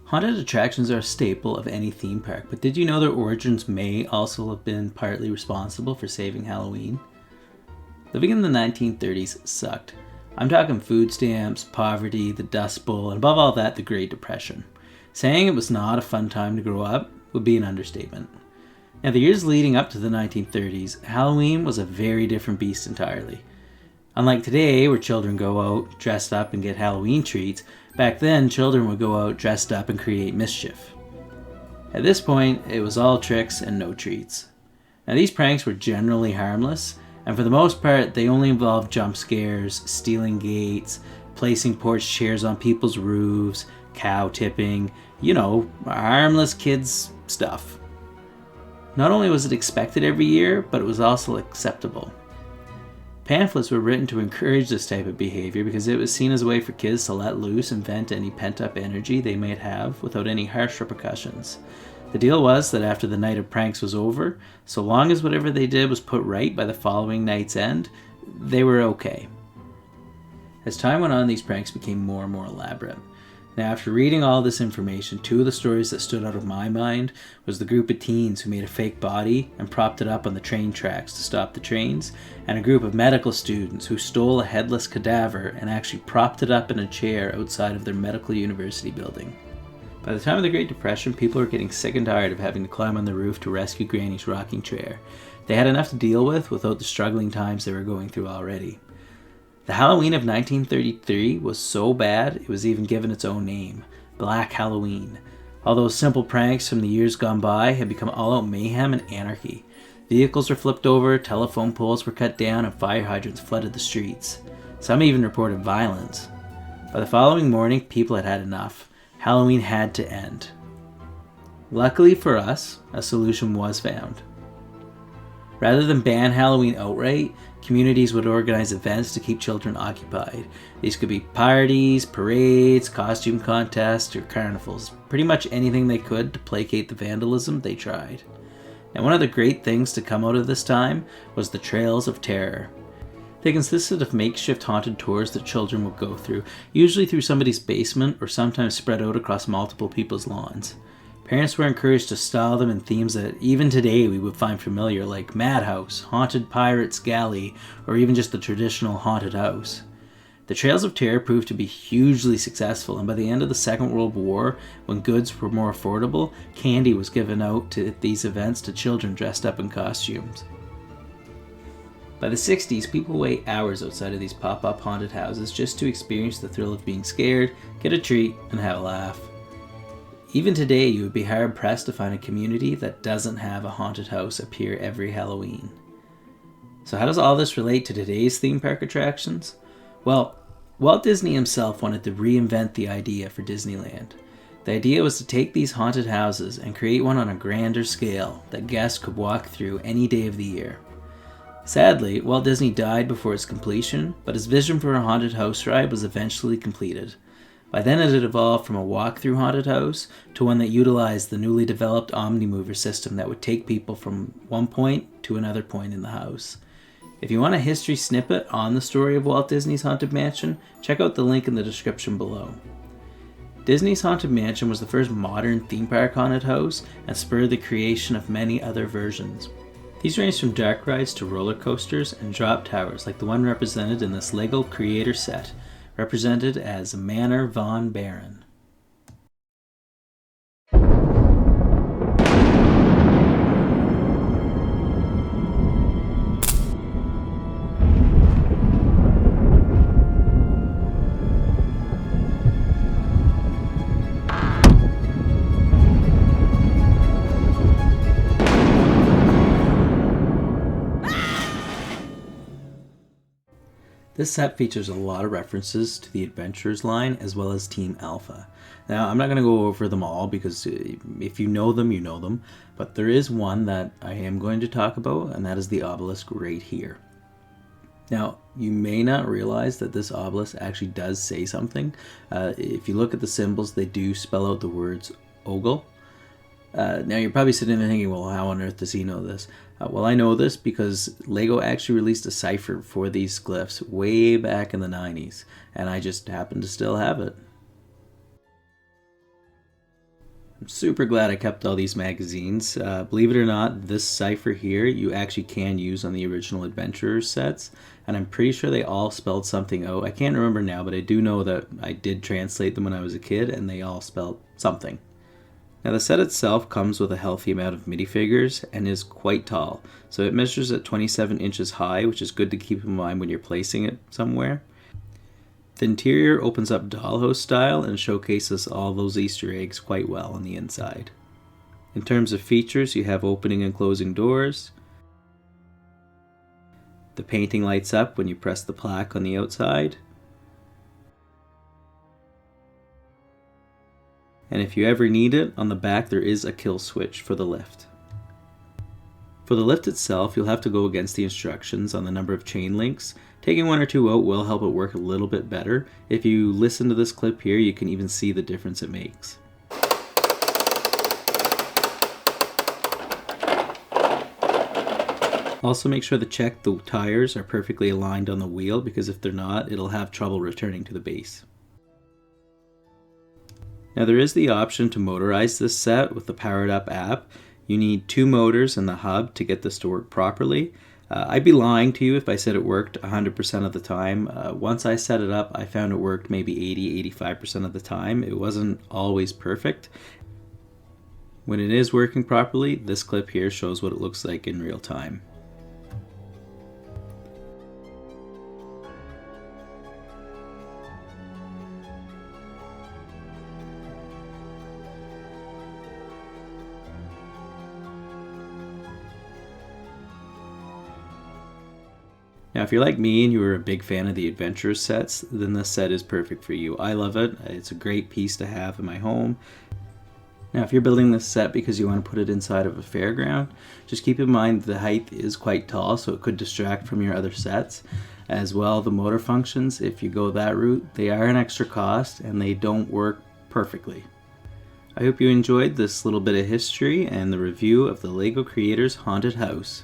Haunted attractions are a staple of any theme park, but did you know their origins may also have been partly responsible for saving Halloween? Living in the 1930s sucked. I'm talking food stamps, poverty, the Dust Bowl, and above all that, the Great Depression. Saying it was not a fun time to grow up would be an understatement. Now, the years leading up to the 1930s, Halloween was a very different beast entirely. Unlike today, where children go out dressed up and get Halloween treats, back then children would go out dressed up and create mischief. At this point, it was all tricks and no treats. Now, these pranks were generally harmless, and for the most part, they only involved jump scares, stealing gates, placing porch chairs on people's roofs, cow tipping, harmless kids stuff. Not only was it expected every year, but it was also acceptable. Pamphlets were written to encourage this type of behavior because it was seen as a way for kids to let loose and vent any pent-up energy they might have without any harsh repercussions. The deal was that after the night of pranks was over, so long as whatever they did was put right by the following night's end, they were okay. As time went on, these pranks became more and more elaborate. Now, after reading all this information, two of the stories that stood out of my mind was the group of teens who made a fake body and propped it up on the train tracks to stop the trains, and a group of medical students who stole a headless cadaver and actually propped it up in a chair outside of their medical university building. By the time of the Great Depression, people were getting sick and tired of having to climb on the roof to rescue Granny's rocking chair. They had enough to deal with without the struggling times they were going through already. The Halloween of 1933 was so bad it was even given its own name, Black Halloween. All those simple pranks from the years gone by had become all-out mayhem and anarchy. Vehicles were flipped over, telephone poles were cut down, and fire hydrants flooded the streets. Some even reported violence. By the following morning, people had had enough. Halloween had to end. Luckily for us, a solution was found. Rather than ban Halloween outright, communities would organize events to keep children occupied. These could be parties, parades, costume contests, or carnivals. Pretty much anything they could to placate the vandalism they tried. And one of the great things to come out of this time was the Trails of Terror. They consisted of makeshift haunted tours that children would go through, usually through somebody's basement or sometimes spread out across multiple people's lawns. Parents were encouraged to style them in themes that even today we would find familiar, like Madhouse, Haunted Pirate's Galley, or even just the traditional haunted house. The Trails of Terror proved to be hugely successful, and by the end of the Second World War, when goods were more affordable, candy was given out to these events to children dressed up in costumes. By the 60s, people wait hours outside of these pop-up haunted houses just to experience the thrill of being scared, get a treat, and have a laugh. Even today, you would be hard-pressed to find a community that doesn't have a haunted house appear every Halloween. So how does all this relate to today's theme park attractions? Well, Walt Disney himself wanted to reinvent the idea for Disneyland. The idea was to take these haunted houses and create one on a grander scale that guests could walk through any day of the year. Sadly, Walt Disney died before its completion, but his vision for a haunted house ride was eventually completed. By then it had evolved from a walk-through haunted house to one that utilized the newly developed Omnimover system that would take people from one point to another point in the house. If you want a history snippet on the story of Walt Disney's Haunted Mansion, check out the link in the description below. Disney's Haunted Mansion was the first modern theme park haunted house and spurred the creation of many other versions. These range from dark rides to roller coasters and drop towers like the one represented in this LEGO Creator set, represented as Manor Von Baron. This set features a lot of references to the Adventurers line as well as Team Alpha. Now, I'm not going to go over them all because if you know them, but there is one that I am going to talk about, and that is the obelisk right here. Now, you may not realize that this obelisk actually does say something. If you look at the symbols, they do spell out the words Ogle. Now you're probably sitting there thinking, well, how on earth does he know this? Well, I know this because LEGO actually released a cipher for these glyphs way back in the 90s, and I just happen to still have it. I'm super glad I kept all these magazines. Believe it or not, this cipher here you actually can use on the original Adventurers sets, and I'm pretty sure they all spelled something out. I can't remember now, but I do know that I did translate them when I was a kid, and they all spelled something. Now the set itself comes with a healthy amount of minifigures and is quite tall. So it measures at 27 inches high, which is good to keep in mind when you're placing it somewhere. The interior opens up dollhouse style and showcases all those Easter eggs quite well on the inside. In terms of features, you have opening and closing doors. The painting lights up when you press the plaque on the outside. And if you ever need it, on the back there is a kill switch for the lift. For the lift itself, you'll have to go against the instructions on the number of chain links. Taking one or two out will help it work a little bit better. If you listen to this clip here, you can even see the difference it makes. Also make sure to check the tires are perfectly aligned on the wheel, because if they're not, it'll have trouble returning to the base. Now there is the option to motorize this set with the Powered Up app. You need 2 motors and the hub to get this to work properly. I'd be lying to you if I said it worked 100% of the time. Once I set it up, I found it worked maybe 80-85% of the time. It wasn't always perfect. When it is working properly, this clip here shows what it looks like in real time. Now, if you're like me and you were a big fan of the Adventurers sets, then this set is perfect for you. I love it. It's a great piece to have in my home. Now, if you're building this set because you want to put it inside of a fairground, just keep in mind the height is quite tall, so it could distract from your other sets. As well, the motor functions, if you go that route, they are an extra cost and they don't work perfectly. I hope you enjoyed this little bit of history and the review of the LEGO Creators Haunted House.